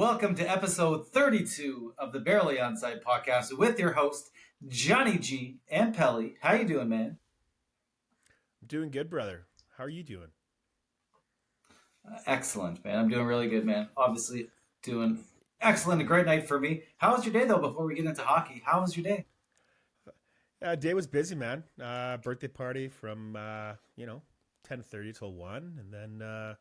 welcome to episode 32 of the Barely Onside podcast with your host, Jonny G and Pelly. How you doing, man? I'm doing good, brother. How are you doing? Excellent, man. I'm doing really good, man. Obviously, doing excellent. A great night for me. How was your day, though, before we get into hockey? How was your day? Day was busy, man. Birthday party from 10:30 till 1, and then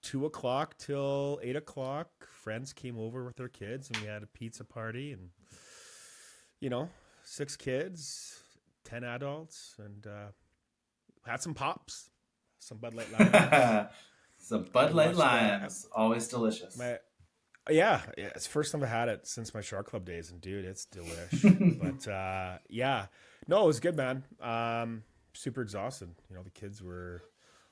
2 o'clock till 8 o'clock. Friends came over with their kids, and we had a pizza party, and 6 kids, 10 adults, and had some pops, some Bud Light Lime. Some Bud Light Limes, always delicious. It's the first time I had it since my Shark Club days, and dude, it's delish. But no, it was good, man. Super exhausted. The kids were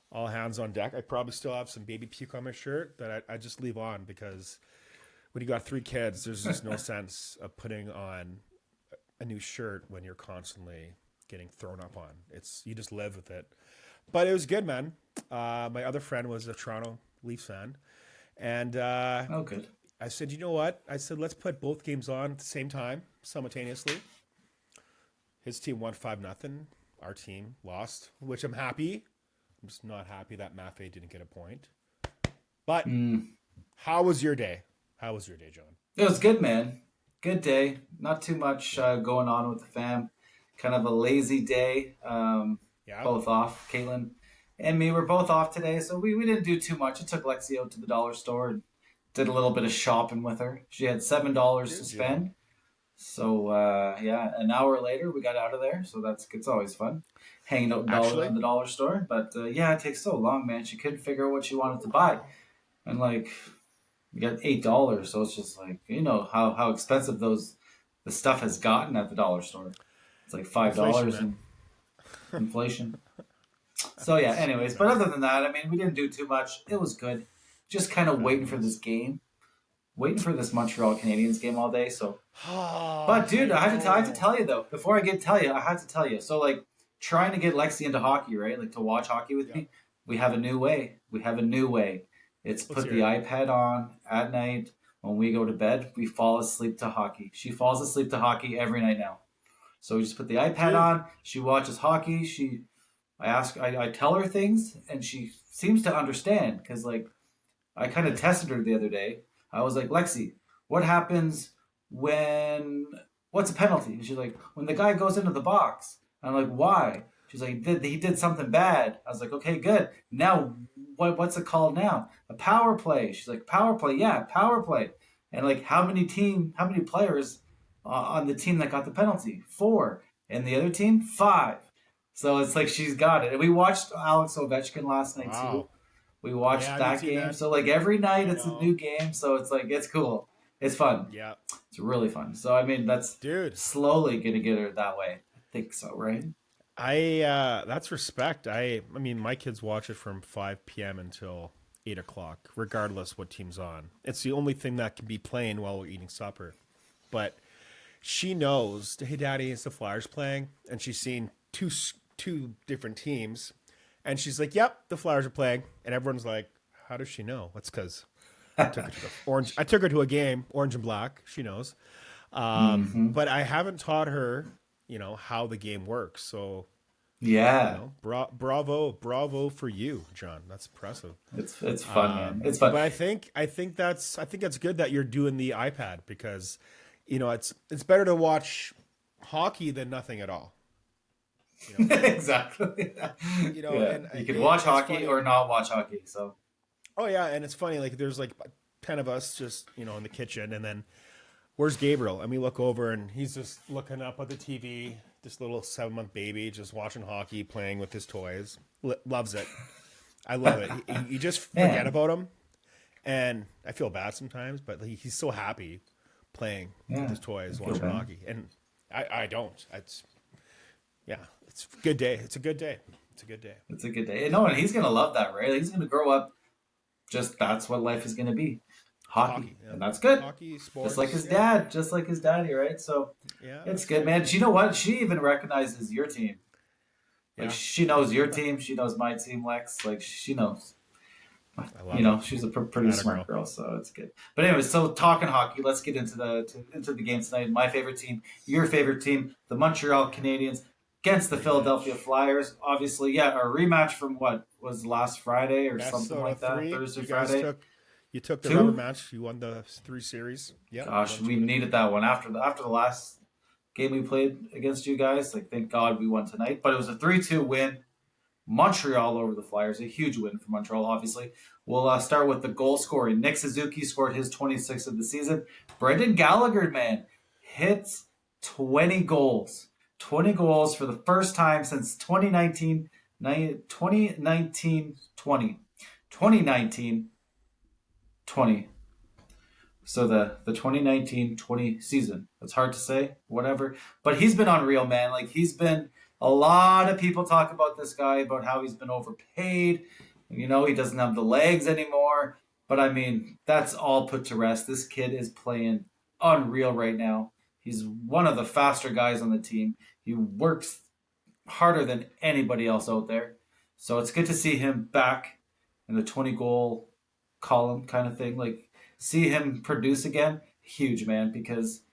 all hands on deck. I probably still have some baby puke on my shirt that I just leave on, because when you got 3 kids, there's just no sense of putting on a new shirt when you're constantly getting thrown up on. You just live with it. But it was good, man. My other friend was a Toronto Leafs fan, and good. I said, you know what? I said, let's put both games on at the same time, simultaneously. His team won 5-0. Our team lost, which I'm happy. I'm just not happy that Maffei didn't get a point. But how was your day? How was your day, John? It was good, man. Good day. Not too much going on with the fam. Kind of a lazy day. Both off. Caitlin and me were both off today, so we didn't do too much. I took Lexi out to the dollar store and did a little bit of shopping with her. She had $7 to spend. So, an hour later, we got out of there. So it's always fun. Hanging out in the dollar store. But, it takes so long, man. She couldn't figure out what she wanted to buy. And, we got $8. So it's just how expensive the stuff has gotten at the dollar store. It's like $5 in inflation. So, anyways. But other than that, we didn't do too much. It was good. Just kind of waiting for this game. Waiting for this Montreal Canadiens game all day. So, but dude, I have to tell you though. Before I tell you, I have to tell you. So, trying to get Lexi into hockey, right? To watch hockey with me. We have a new way. It's put the iPad on at night when we go to bed. We fall asleep to hockey. She falls asleep to hockey every night now. So we just put the iPad on. She watches hockey. I tell her things, and she seems to understand because I kind of tested her the other day. I was like, Lexi, what happens what's a penalty? And she's like, when the guy goes into the box. I'm like, why? She's like, he did something bad. I was like, okay, good. Now, what's it called now? A power play. She's like, power play? Yeah, power play. And how many players on the team that got the penalty? 4. And the other team, 5. So it's she's got it. And we watched Alex Ovechkin last night too. We watched that game. So every night it's a new game. So it's cool. It's fun. Yeah. It's really fun. So that's slowly gonna get her that way. I think so, right? That's respect. My kids watch it from 5 p.m. until 8 o'clock, regardless what team's on. It's the only thing that can be playing while we're eating supper. But she knows, hey daddy, it's the Flyers playing, and she's seen two different teams. And she's like, yep, the Flyers are playing. And everyone's like, how does she know? That's because I took her to a game, orange and black. She knows. But I haven't taught her, how the game works. So, bravo for you, John. That's impressive. It's fun, man. It's fun. But I think that's good that you're doing the iPad, because, it's better to watch hockey than nothing at all. Exactly. And you can watch hockey or not watch hockey. So. Oh yeah, and it's funny. There's 10 of us just in the kitchen, and then where's Gabriel? And we look over, and he's just looking up at the TV. This little 7-month baby just watching hockey, playing with his toys. Loves it. I love it. You just forget about him, and I feel bad sometimes, but he's so happy playing with his toys, watching hockey, and I don't. It's a good day. It's a good day. And he's going to love that, right? He's going to grow up that's what life is going to be. Hockey. And that's good. Hockey, sports. Just like his dad, just like his daddy, right? So it's good, man. You know what? She even recognizes your team. She knows your team. She knows my team, Lex. She knows. I love it. She's a pretty smart girl, so it's good. But anyway, so talking hockey, let's get into the game tonight. My favorite team, your favorite team, the Montreal Canadiens against the Philadelphia Flyers. Obviously, yeah, a rematch from what was last Friday or something like that, Thursday, Friday. You took the rubber match. You won the 3 series. Yeah. Gosh, we needed that one after the last game we played against you guys. Like, thank God we won tonight. But it was a 3-2 win. Montreal over the Flyers, a huge win for Montreal, obviously. We'll start with the goal scoring. Nick Suzuki scored his 26th of the season. Brendan Gallagher, man, hits 20 goals. 20 goals for the first time since 2019 20. So the 2019-20 season. It's hard to say, whatever. But he's been unreal, man. Like, he's been, a lot of people talk about this guy, about how he's been overpaid. He doesn't have the legs anymore. But I mean, that's all put to rest. This kid is playing unreal right now. He's one of the faster guys on the team. He works harder than anybody else out there. So it's good to see him back in the 20-goal column kind of thing. Like, see him produce again, huge, man, because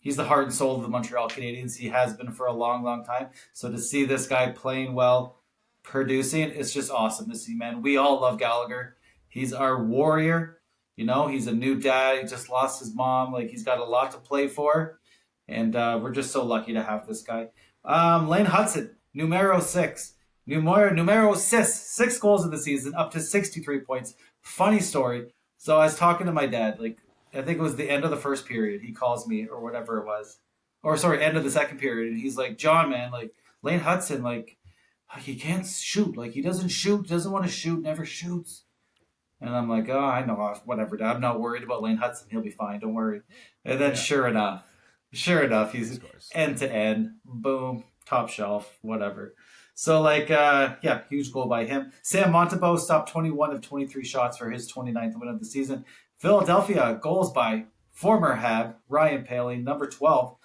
he's the heart and soul of the Montreal Canadiens. He has been for a long, long time. So to see this guy playing well, producing, it's just awesome to see, man. We all love Gallagher. He's our warrior. He's a new dad. He just lost his mom. Like, he's got a lot to play for. And we're just so lucky to have this guy. Lane Hudson, numero 6. Numero 6. 6 goals of the season, up to 63 points. Funny story. So I was talking to my dad, like, I think it was the end of the first period. He calls me, or whatever it was. Or, sorry, end of the second period. And he's like, John, man, like, Lane Hudson, like, he can't shoot. Like, he doesn't shoot, doesn't want to shoot, never shoots. And I'm like, oh, I know, whatever, Dad. I'm not worried about Lane Hudson. He'll be fine. Don't worry. And then sure enough, he's end to end. Boom. Top shelf. Whatever. So, like, huge goal by him. Sam Montembeault stopped 21 of 23 shots for his 29th win of the season. Philadelphia, goals by former Hab, Ryan Pelly, number 12.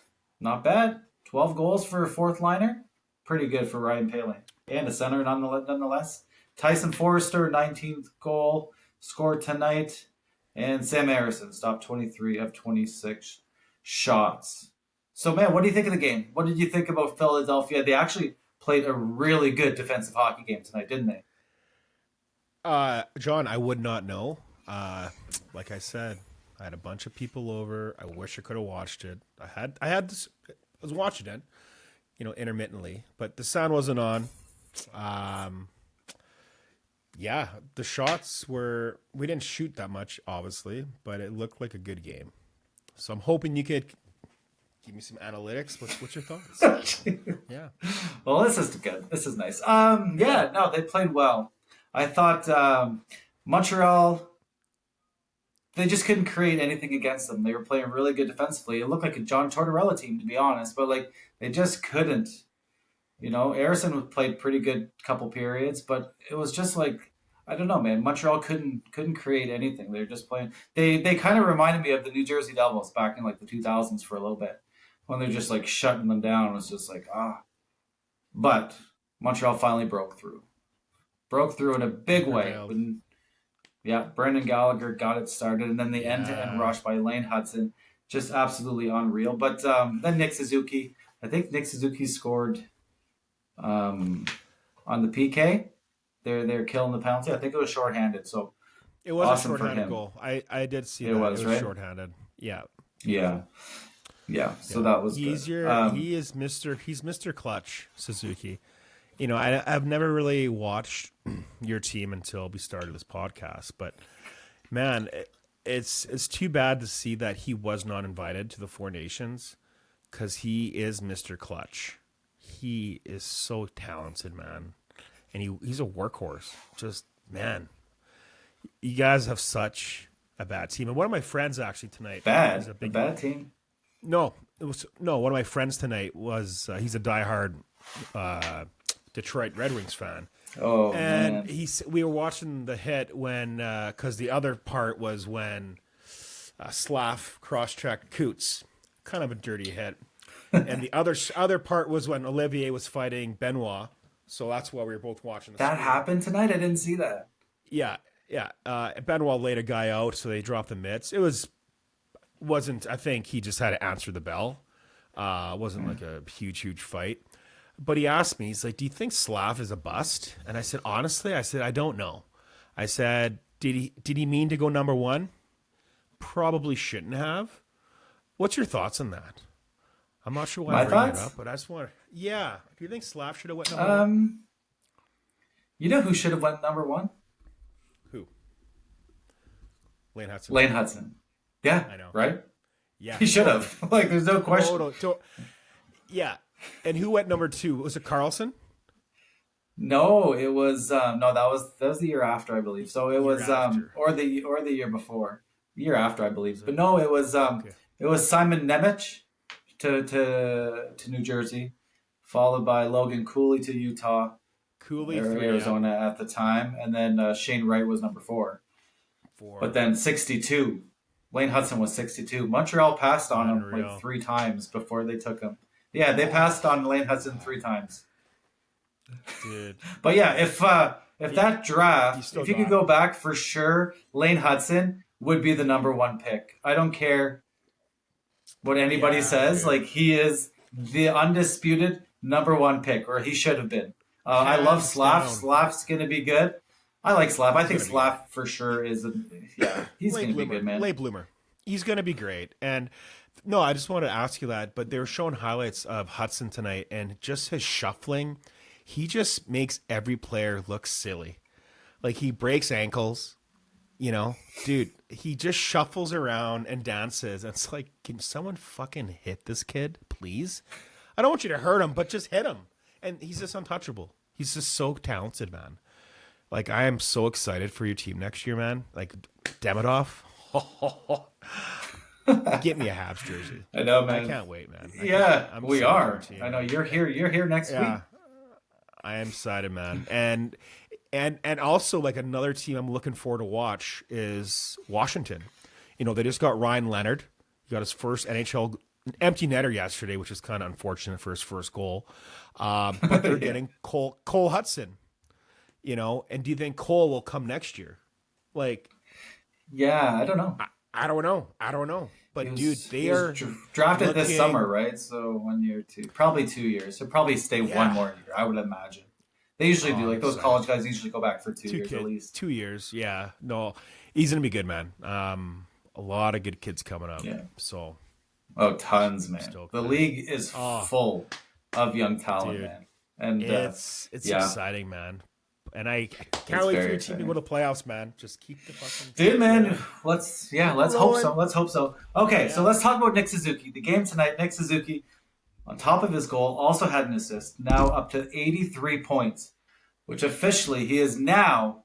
Not bad. 12 goals for a fourth liner. Pretty good for Ryan Pelly. And a center nonetheless. Tyson Forrester, 19th goal, scored tonight. And Sam Harrison stopped 23 of 26 shots. So, man, what do you think of the game? What did you think about Philadelphia? They actually played a really good defensive hockey game tonight, didn't they? John, I would not know. Like I said, I had a bunch of people over. I wish I could have watched it. I had this. I was watching it, intermittently, but the sound wasn't on. The shots were. We didn't shoot that much, obviously, but it looked like a good game. So I'm hoping you could give me some analytics. What's your thoughts? Yeah. Well, this is good. This is nice. They played well. I thought Montreal, they just couldn't create anything against them. They were playing really good defensively. It looked like a John Tortorella team, to be honest, but like they just couldn't. Harrison played pretty good couple periods, but it was just like, I don't know, man. Montreal couldn't create anything. They were just playing. They kind of reminded me of the New Jersey Devils back in like the 2000s for a little bit, when they're just like shutting them down. It was just like, But Montreal finally broke through in a big way. Brendan Gallagher got it started, and then the end-to-end rush by Lane Hudson, just absolutely unreal. But then Nick Suzuki, I think Nick Suzuki scored on the PK. They're killing the penalty. I think it was shorthanded. So it was awesome, a shorthanded goal. I did see that. It was right? Shorthanded. Yeah. So that was good. He's Mr. Clutch, Suzuki. I've never really watched your team until we started this podcast, but man, it's too bad to see that he was not invited to the Four Nations, because he is Mr. Clutch. He is so talented, man, and he's a workhorse. Just, man, you guys have such a bad team. And one of my friends actually tonight, bad team. One of my friends tonight was he's a diehard Detroit Red Wings fan. Oh, and man. We were watching the hit when, because the other part was when Slav cross-checked Coots, kind of a dirty hit. And the other part was when Olivier was fighting Benoit. So that's why we were both watching. That happened tonight? I didn't see that. Yeah. Yeah, Benoit laid a guy out, so they dropped the mitts. Wasn't. I think he just had to answer the bell. It wasn't like a huge fight. But he asked me, he's like, "Do you think Slav is a bust?" And I said, honestly, I don't know. I said, did he mean to go number one? Probably shouldn't have. What's your thoughts on that? I'm not sure why My I'm bringing thoughts? it up, but I just want to. Yeah, do you think Slav should have went number one? Um, you know who should have went number one? Who? Lane Hudson. Lane Hudson. Yeah, I know. right? Yeah, He should have. Like, there's no question. Yeah, and who went number two? Was it Carlson? No, it was no, that was the year after, I believe. So it was After. or the year before. Year after, I believe. But no, it was Okay. it was Simon Nemec to New Jersey, followed by Logan Cooley to Utah, Cooley or three, Arizona at the time, and then Shane Wright was number 4. four. But then 62, Lane Hudson was 62. Montreal passed on him Unreal. like 3 times before they took him. Yeah, they passed on Lane Hudson 3 times. Dude. But yeah, if that draft, if you could go back, for sure, Lane Hudson would be the number 1 pick. I don't care what anybody says. Dude. Like, he is the undisputed number 1 pick, or he should have been. I love Slav. down. Slav's going to be good. I like Slav. I think gonna be Slav for sure is he's going to be good, man. Late bloomer. He's going to be great. And no, I just wanted to ask you that, but they were showing highlights of Hudson tonight, and just his shuffling, he just makes every player look silly. Like, he breaks ankles, dude, he just shuffles around and dances. And it's like, can someone fucking hit this kid, please? I don't want you to hurt him, but just hit him. And he's just untouchable. He's just so talented, man. Like, I am so excited for your team next year, man. Like, Demidov. Get me a Habs jersey. I know, man. I can't wait, man. We are. I know you're here. You're here next week. I am excited, man. And also, like, another team I'm looking forward to watch is Washington. They just got Ryan Leonard. He got his first NHL empty netter yesterday, which is kind of unfortunate for his first goal. But they're getting Cole Hudson. And do you think Cole will come next year? Like, yeah, I don't know. I don't know. But dude, they are drafted this summer, right? So 1 year, probably 2 years. He'll probably stay one more year, I would imagine. They usually do. Like, those college guys usually go back for 2 years at least. 2 years, yeah. No, he's gonna be good, man. A lot of good kids coming up. Yeah. So. Oh, tons, man. The league is full of young talent, dude, man. And it's exciting, man. And I can't wait for your team to go to the playoffs, man. Just keep the fucking... Dude, man, let's hope so. Let's hope so. Okay, so let's talk about Nick Suzuki. The game tonight, Nick Suzuki, on top of his goal, also had an assist, now up to 83 points, which officially he is now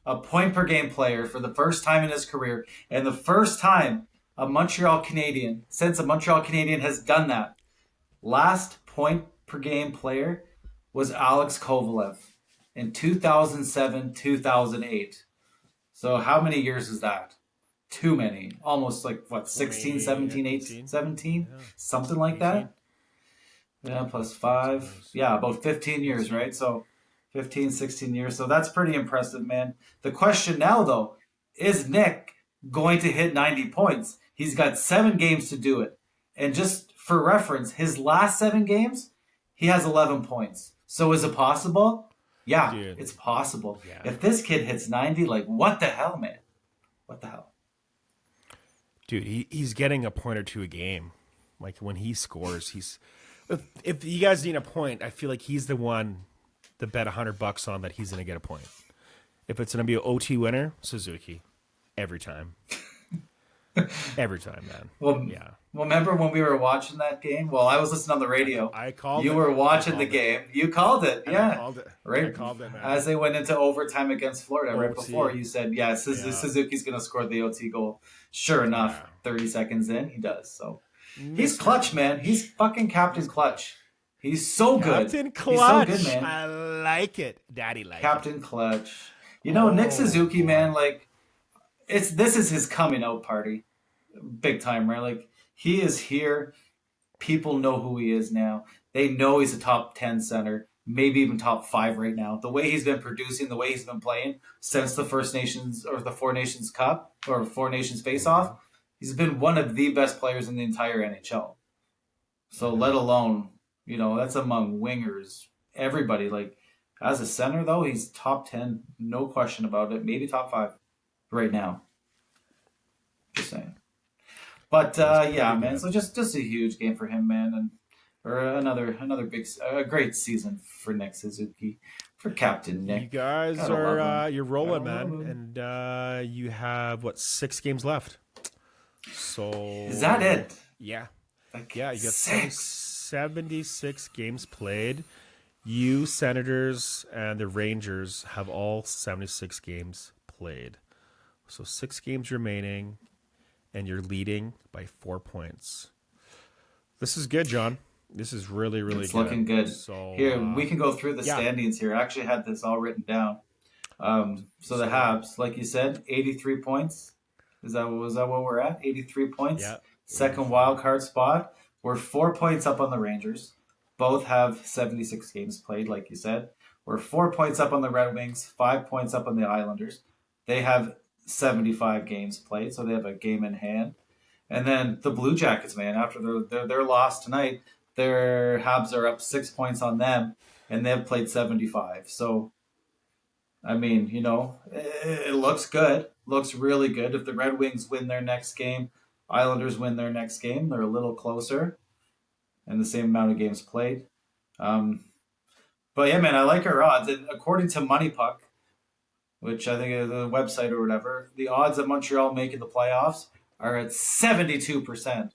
a point-per-game player for the first time in his career, and the first time a Montreal Canadien, since a Montreal Canadien has done that. Last point-per-game player was Alex Kovalev in 2007-2008. So how many years is that? Too many. Almost like, 16, 17, 18, 17? Yeah. Something like 18. That? Yeah, plus 5. Yeah, about 15 years, right? So 15, 16 years. So that's pretty impressive, man. The question now, though, is Nick going to hit 90 points? He's got 7 games to do it. And just for reference, his last 7 games, he has 11 points. So is it possible? Yeah, dude, it's possible. Yeah. If this kid hits 90, like, what the hell, man? What the hell? Dude, he's getting a point or two a game. Like, when he scores, he's... If you guys need a point, I feel like he's the one to bet $100 on that he's going to get a point. If it's going to be an OT winner, Suzuki. Every time. Every time, man. Well, yeah. Well, remember when we were watching that game? Well, I was listening on the radio. I called you it. You were watching the game. You called it, yeah. I called it. Right? I called it, man. As they went into overtime against Florida, right before, you said, Suzuki's going to score the OT goal. Sure enough, 30 seconds in, he does. So he's clutch, man. He's fucking Captain Clutch. He's so good. Captain Clutch. He's so good, man. I like it. Daddy like Captain Clutch. You know, Nick Suzuki, man, like, this is his coming out party. Big time, right? Like, he is here. People know who he is now. They know he's a top 10 center. maybe even top 5 right now. The way he's been producing, the way he's been playing since the First Nations or the Four Nations Cup or Four Nations face-off, he's been one of the best players in the entire NHL. So let alone, that's among wingers, everybody. Like, as a center, though, he's top 10, no question about it. Maybe top 5 right now. Just saying. But, man, good. So just a huge game for him, man. And or another great season for Nick Suzuki, for Captain Nick. You guys you're rolling, man. And you have, 6 games left. So is that it? Yeah. You got 76 games played. You, Senators, and the Rangers have all 76 games played. So 6 games remaining, and you're leading by 4 points. This is good, John. This is really, really it's good. It's looking good. So here, we can go through the standings here. I actually had this all written down. So the Habs, like you said, 83 points. Was that what we're at? 83 points. Yeah. Second wild card spot. We're 4 points up on the Rangers. Both have 76 games played, like you said. We're 4 points up on the Red Wings, 5 points up on the Islanders. They have 75 games played, so they have a game in hand. And then the Blue Jackets, man, after their loss tonight, their Habs are up 6 points on them, and they've played 75. So, I mean, it looks good. Looks really good. If the Red Wings win their next game, Islanders win their next game, they're a little closer and the same amount of games played. But, yeah, man, I like our odds. And according to Money Puck, which I think is the website or whatever, the odds of Montreal making the playoffs are at 72%.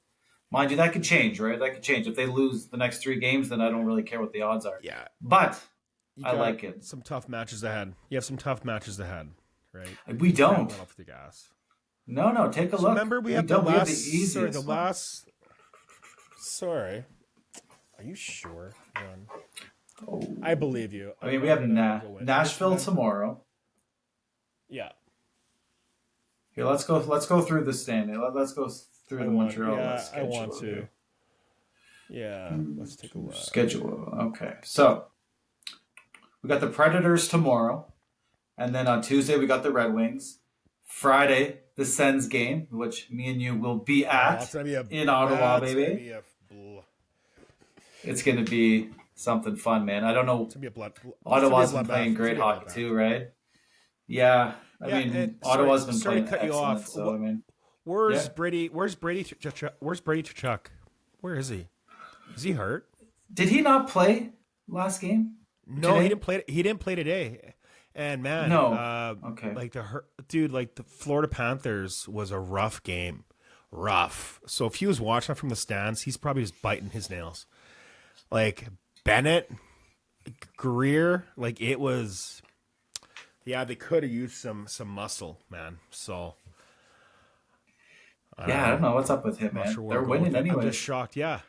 Mind you, that could change, right? That could change. If they lose the next 3 games, then I don't really care what the odds are. Yeah. But I like it. Some tough matches ahead. You have some tough matches ahead, right? We don't. Off the gas. No, take a look. Remember, we have the last... Sorry. Are you sure, John? Oh. I believe you. I mean, we have Nashville tomorrow. Yeah. Here, let's go through the standing. Let's go through the Montreal schedule. I want to. Yeah, let's take a look. Schedule. Okay. So, we got the Predators tomorrow. And then on Tuesday, we got the Red Wings. Friday, the Sens game, which me and you will be at in Ottawa, baby. It's going to be something fun, man. I don't know. Ottawa's been playing great hockey too, right? Yeah. I mean, Ottawa's been playing excellent. So, I mean, where's Brady Tkachuk? Where is he? Is he hurt? Did he not play last game? No, today? He didn't play today. And man, okay. Like the Florida Panthers was a rough game. Rough. So if he was watching from the stands, he's probably just biting his nails. Like Bennett, Greer, like it was. Yeah, they could have used some muscle, man. So I don't know what's up with him, man. Sure they're winning anyway. I'm just shocked. Yeah,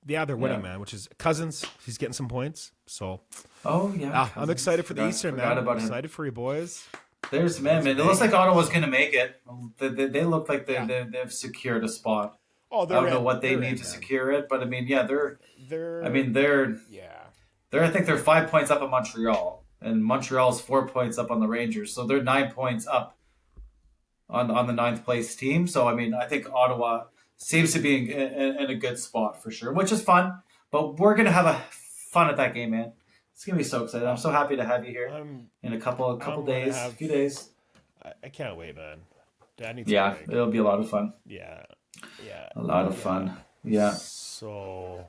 they're winning, man. Which is Cousins. He's getting some points. So I'm excited for the Eastern, man. I'm excited for you boys. There's man. It looks like Ottawa's going to make it. They look like they've secured a spot. Oh, I don't know what they need to secure it, but I mean, they're. I think they're 5 points up on Montreal. And Montreal's 4 points up on the Rangers. So they're 9 points up on the 9th place team. So, I mean, I think Ottawa seems to be in a good spot for sure, which is fun. But we're going to have fun at that game, man. It's going to be so exciting. I'm so happy to have you here in a few days. I can't wait, man. Dad needs it'll be a lot of fun. Yeah. A lot of fun. Yeah. So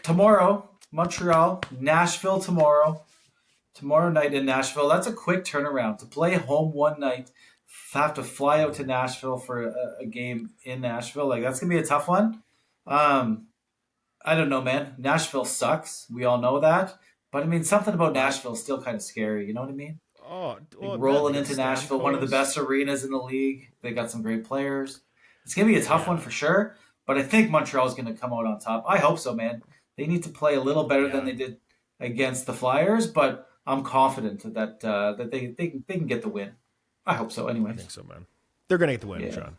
tomorrow... Montreal, Nashville tomorrow night in Nashville. That's a quick turnaround. To play home one night, have to fly out to Nashville for a game in Nashville. Like, that's going to be a tough one. I don't know, man. Nashville sucks. We all know that. But, I mean, something about Nashville is still kind of scary. You know what I mean? Rolling into Nashville, one of the best arenas in the league. They got some great players. It's going to be a tough one for sure. But I think Montreal's going to come out on top. I hope so, man. They need to play a little better than they did against the Flyers, but I'm confident that they can get the win. I hope so. Anyway, I think so, man. They're gonna get the win, John.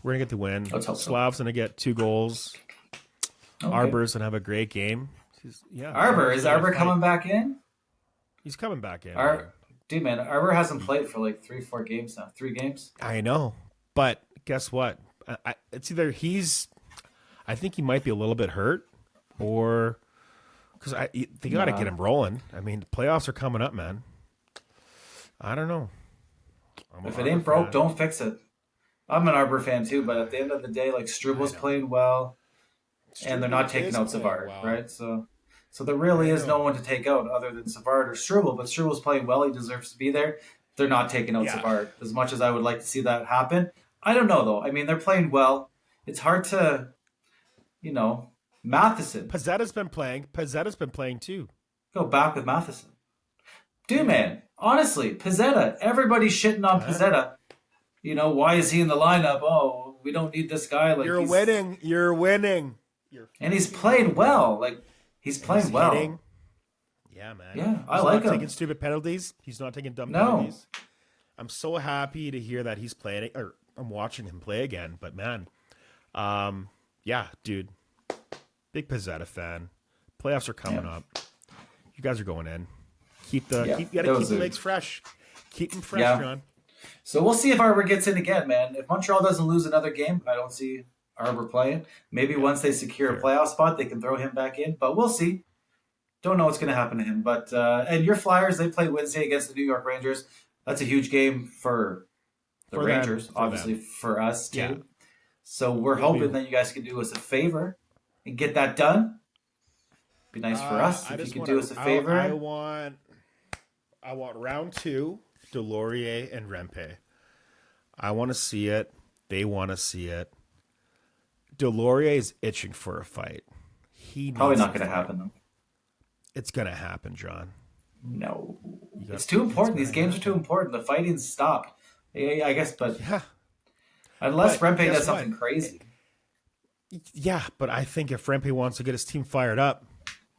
We're gonna get the win. Slav's gonna get 2 goals. Okay. Arber's gonna have a great game. Arbor, is Arbor coming back in? He's coming back in. Dude, man, Arbor hasn't played for like 3-4 games now. 3 games. I know, but guess what? It's either I think he might be a little bit hurt, or because they got to get him rolling. I mean, the playoffs are coming up, man. I don't know. If it ain't broke, don't fix it. I'm an Arbor fan too, but at the end of the day, like Strubal's playing well, and they're not taking out Savard, right? So there really is no one to take out other than Savard or Struble. But Strubal's playing well; he deserves to be there. They're not taking out Savard as much as I would like to see that happen. I don't know though. I mean, they're playing well. It's hard to, Matheson. Pizzetta's been playing too. Go back with Matheson. Dude, man, honestly, Pizzetta. Everybody's shitting on Pizzetta. Why is he in the lineup? Oh, we don't need this guy. Like You're winning. And he's played well. Like he's playing well. Hitting. Yeah, man. Yeah, I like him. He's not taking stupid penalties. He's not taking dumb penalties. I'm so happy to hear that he's playing, or I'm watching him play again. But man, yeah, dude, big Pizzetta fan. Playoffs are coming up. You guys are going in. You gotta keep the legs fresh. Keep them fresh, John. So we'll see if Arbor gets in again, man. If Montreal doesn't lose another game, I don't see Arbor playing. Maybe once they secure a playoff spot, they can throw him back in. But we'll see. Don't know what's going to happen to him. But and your Flyers, they play Wednesday against the New York Rangers. That's a huge game for the Rangers, obviously for us too. Yeah. So we're hoping that you guys can do us a favor and get that done. Be nice for us if you can do us a favor. I want round 2, Delorier and Rempe. I want to see it. They want to see it. Delorier is itching for a fight. Probably not going to happen, though. It's going to happen, John. No. It's too important. These games are too important. The fighting's stopped. I guess, but... Yeah. Unless Rempe does something crazy. Yeah, but I think if Rempe wants to get his team fired up,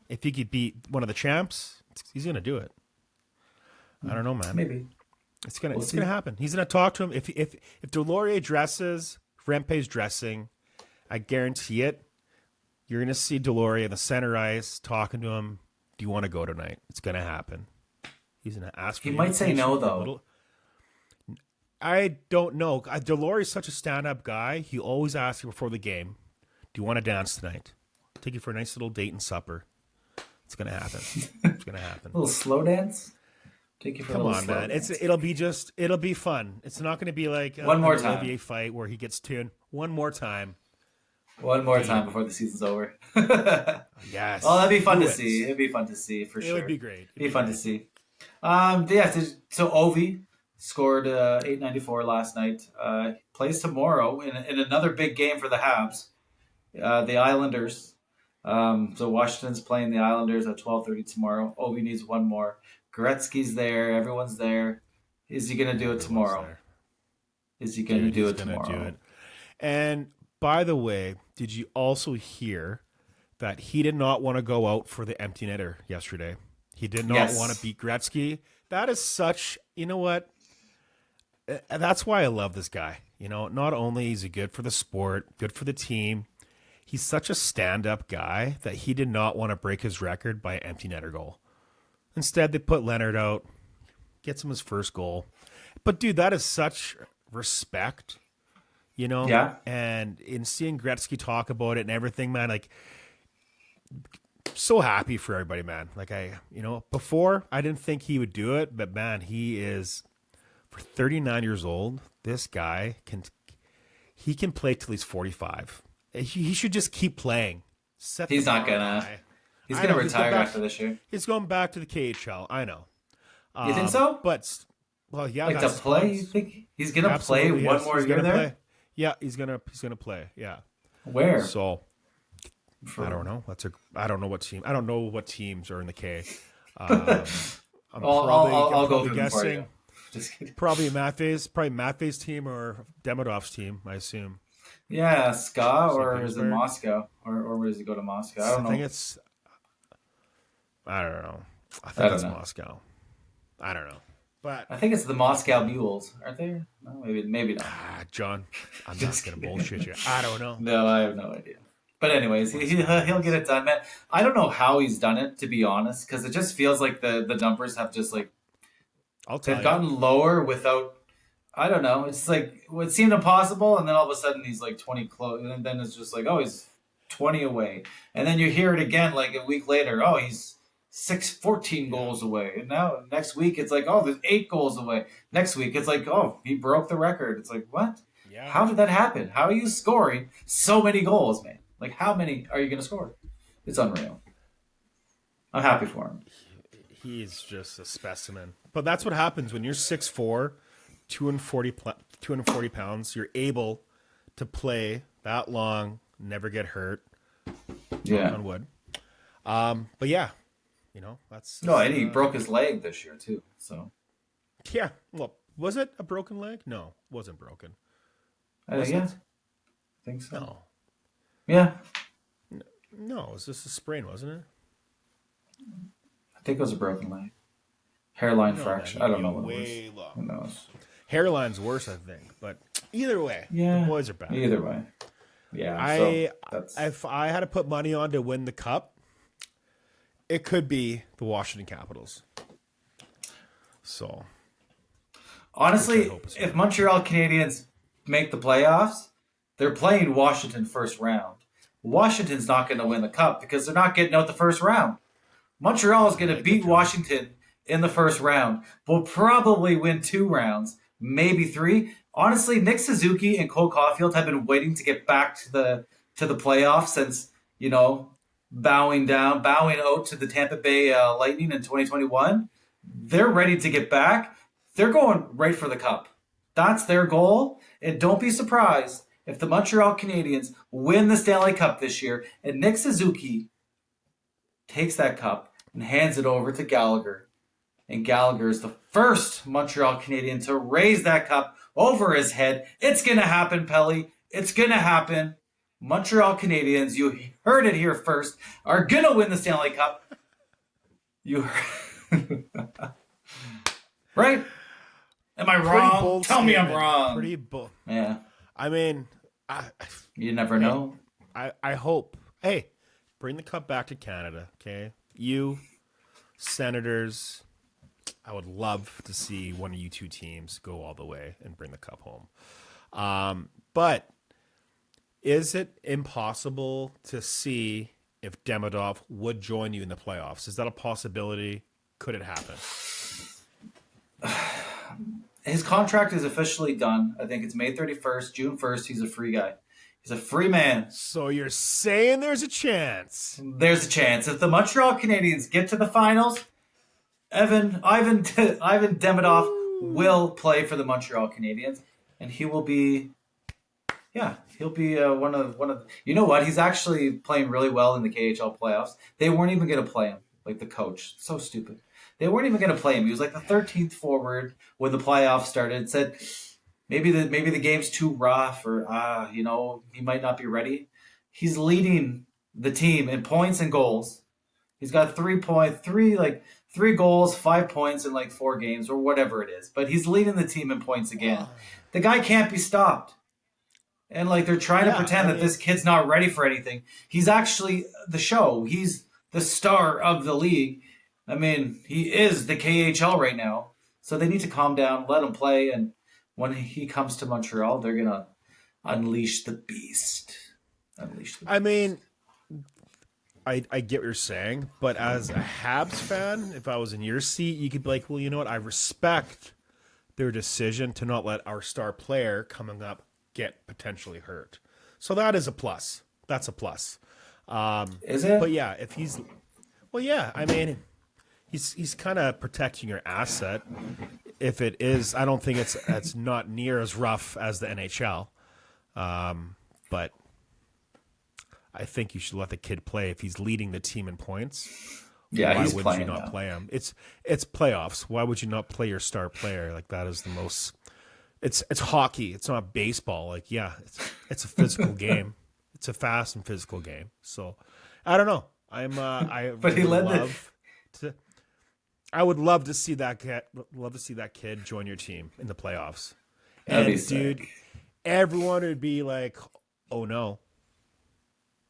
if he could beat one of the champs, he's going to do it. I don't know, man. Maybe. It's gonna happen. He's gonna talk to him. If Delorier dresses, Rempe's dressing, I guarantee it. You're gonna see Delorier in the center ice talking to him. Do you want to go tonight? It's gonna happen. He's gonna ask for. He might say no though. I don't know. Delorier's such a stand-up guy. He always asks you before the game, "Do you want to dance tonight? I'll take you for a nice little date and supper." It's gonna happen. It's gonna happen. A little slow dance. Take you for Come on, man! It'll be fun. It's not going to be like one more time Olivier fight where he gets tuned. One more time. One more time before the season's over. Yes. Well, that'd be fun to see. It'd be fun to see for sure. It would be great. It'd be fun to see. So Ovi scored 894 last night. Plays tomorrow in another big game for the Habs. The Islanders. So Washington's playing the Islanders at 12:30 tomorrow. Ovi needs one more. Gretzky's there. Everyone's there. Is he going to do it tomorrow? Is he going to do it tomorrow? And by the way, did you also hear that he did not want to go out for the empty netter yesterday? He did not want to beat Gretzky. That is such, you know what? That's why I love this guy. Not only is he good for the sport, good for the team, he's such a stand-up guy that he did not want to break his record by an empty netter goal. Instead, they put Leonard out, gets him his first goal. But, dude, that is such respect, Yeah. And in seeing Gretzky talk about it and everything, man, like, so happy for everybody, man. Like, before, I didn't think he would do it, but, man, he is, for 39 years old, this guy can play till he's 45. He should just keep playing. He's not going to. He's going to retire after this year. He's going back to the KHL. I know. You think so? But, well, yeah. Like to play? You think he's going to play one more year there? Play. Yeah, he's gonna play. Yeah. Where? So, I don't know. I don't know what team. I don't know what teams are in the K. I'll go guessing. Just kidding. Probably Matvey's team or Demidov's team, I assume. Yeah, Ska or is it Moscow? Or where does he go to Moscow? I don't know. I don't know. I think it's Moscow. I don't know. But I think it's the Moscow Mules, aren't they? No, maybe not. John, I'm just going to bullshit you. I don't know. No, I have no idea. But anyways, he'll get it done, man. I don't know how he's done it, to be honest, because it just feels like the numbers have just like I'll tell they've you. gotten lower without. I don't know. It's like it seemed impossible, and then all of a sudden he's like 20 close, and then it's just like, oh, he's 20 away, and then you hear it again like a week later. Oh, he's 14 goals away, and now next week it's like, oh, there's 8 goals away. Next week it's like, oh, he broke the record. It's like, what? Yeah. How did that happen? How are you scoring so many goals, man? Like, how many are you going to score? It's unreal. I'm happy for him. He's just a specimen. But that's what happens when you're 6'4", 240 pounds. You're able to play that long, never get hurt. Yeah. On wood. But yeah, that's no, and he broke his leg this year too. So yeah. Well, was it a broken leg? No, it wasn't broken. Yeah, I think so. No. Yeah. No, it was just a sprain, wasn't it? I think it was a broken leg. Hairline fracture. I don't know what way it was. Long. Who knows? Hairline's worse, I think. But either way, yeah, the boys are back. Either way. Yeah. If I had to put money on to win the cup, it could be the Washington Capitals. So, honestly, if Montreal Canadiens make the playoffs, they're playing Washington first round. Washington's not going to win the cup because they're not getting out the first round. Montreal is going to beat Washington in the first round. We'll probably win 2 rounds, maybe 3. Honestly, Nick Suzuki and Cole Caulfield have been waiting to get back to the playoffs since, bowing out to the Tampa Bay Lightning in 2021. They're ready to get back. They're going right for the cup. That's their goal. And don't be surprised if the Montreal Canadiens win the Stanley Cup this year and Nick Suzuki takes that cup and hands it over to Gallagher. And Gallagher is the first Montreal Canadian to raise that cup over his head. It's going to happen, Pelly. It's going to happen. Montreal Canadiens, you heard it here first, are going to win the Stanley Cup. You heard. Right? Am I wrong? Tell me I'm wrong. Pretty bold. Yeah. I mean, you never know. I hope. Hey, bring the cup back to Canada, okay? You, Senators, I would love to see one of you 2 teams go all the way and bring the cup home. But is it impossible to see if Demidov would join you in the playoffs? Is that a possibility? Could it happen? His contract is officially done. I think it's May 31st, June 1st. He's a free guy. He's a free man. So you're saying there's a chance? There's a chance. If the Montreal Canadiens get to the finals, Ivan Demidov will play for the Montreal Canadiens, and he will be, he'll be one of. You know what? He's actually playing really well in the KHL playoffs. They weren't even going to play him, like the coach. So stupid. They weren't even going to play him. He was like the 13th forward when the playoffs started. Said maybe the game's too rough, or he might not be ready. He's leading the team in points and goals. He's got 3 goals, 5 points in like 4 games or whatever it is. But he's leading the team in points again. The guy can't be stopped. And like they're trying to pretend that this kid's not ready for anything. He's actually the show. He's the star of the league. I mean, he is the KHL right now. So they need to calm down, let him play, and when he comes to Montreal, they're going to unleash the beast. I mean, I get what you're saying, but as a Habs fan, if I was in your seat, you could be like, well, you know what? I respect their decision to not let our star player coming up get potentially hurt. So that is a plus. That's a plus. Is it? But yeah, if he's... Well, yeah, I mean... He's kind of protecting your asset. If it is, I don't think it's not near as rough as the NHL. But I think you should let the kid play if he's leading the team in points. Yeah, why he's would playing you not now. play him? It's playoffs. Why would you not play your star player? Like that is the most. It's hockey. It's not baseball. Like it's a physical game. It's a fast and physical game. So I don't know. But he led I would love to see that kid join your team in the playoffs. That'd And be sick. dude, everyone would be like, "Oh no!"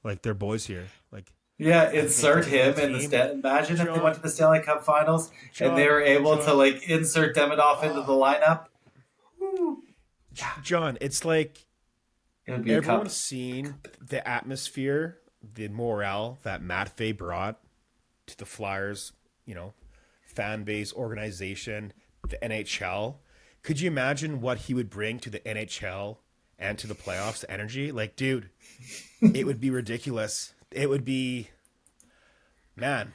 Like they're boys here. Like Yeah, insert him in the Imagine if they went to the Stanley Cup Finals and they were able to like insert Demidov into the lineup. John, it's like it would be everyone's seen the atmosphere, the morale that Matvey brought to the Flyers, fan base, organization, the NHL. Could you imagine what he would bring to the NHL and to the playoffs, the energy? Like, dude, it would be ridiculous. It would be, man,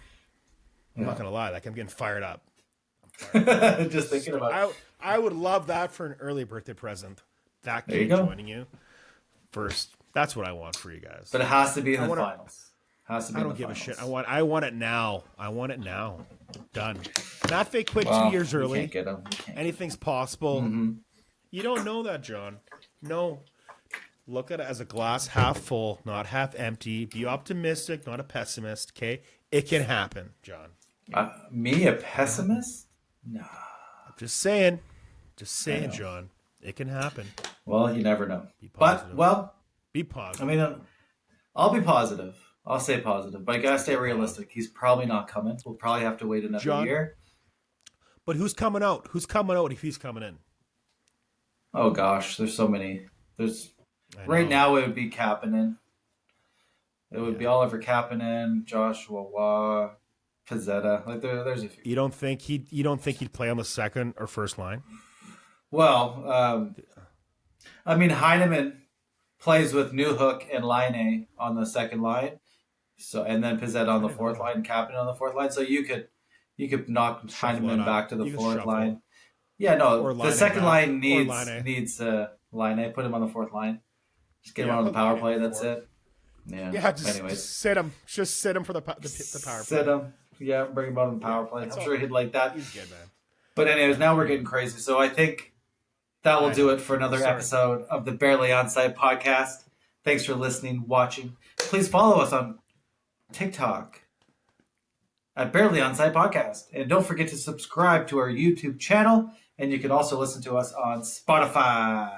I'm not going to lie. Like, I'm getting fired up. Just thinking about it. I would love that for an early birthday present. That kid joining you first. That's what I want for you guys. But it has to be in the finals. Has to be I don't give a shit. I want it now. I want it now. Done. Matvey quit 2 years early. Can't get him. Anything's possible. Mm-hmm. You don't know that, John. No. Look at it as a glass half full, not half empty. Be optimistic, not a pessimist, okay? It can happen, John. Me, a pessimist? No. Just saying, John. It can happen. Well, you never know. Be positive. Be positive. I mean, I'll be positive. I'll say positive, but I gotta stay realistic. He's probably not coming. We'll probably have to wait another year. But who's coming out? Who's coming out if he's coming in? Oh gosh, there's so many. Right now it would be Kapanen. It would be Oliver Kapanen, Joshua Waugh, Pizzetta. Like there's a few. You don't think he'd play on the second or first line? Well, I mean Heineman plays with Newhook and Laine on the second line. So and then Pizzetta on the fourth line, Kapanen on the fourth line. So you could knock Heineman back to the fourth line. Yeah, no, the second line needs Laine. Put him on the fourth line. Just get him on the power play. That's it. Yeah. Just sit him. Just sit him for the power play. Sit him. Yeah, bring him on the power play. I'm sure he'd like that. He's good, man. But anyways, now we're getting crazy. So I think that will do it for another episode of the Barely Onside podcast. Thanks for listening, watching. Please follow us on TikTok at Barely Onside Podcast. And don't forget to subscribe to our YouTube channel. And you can also listen to us on Spotify.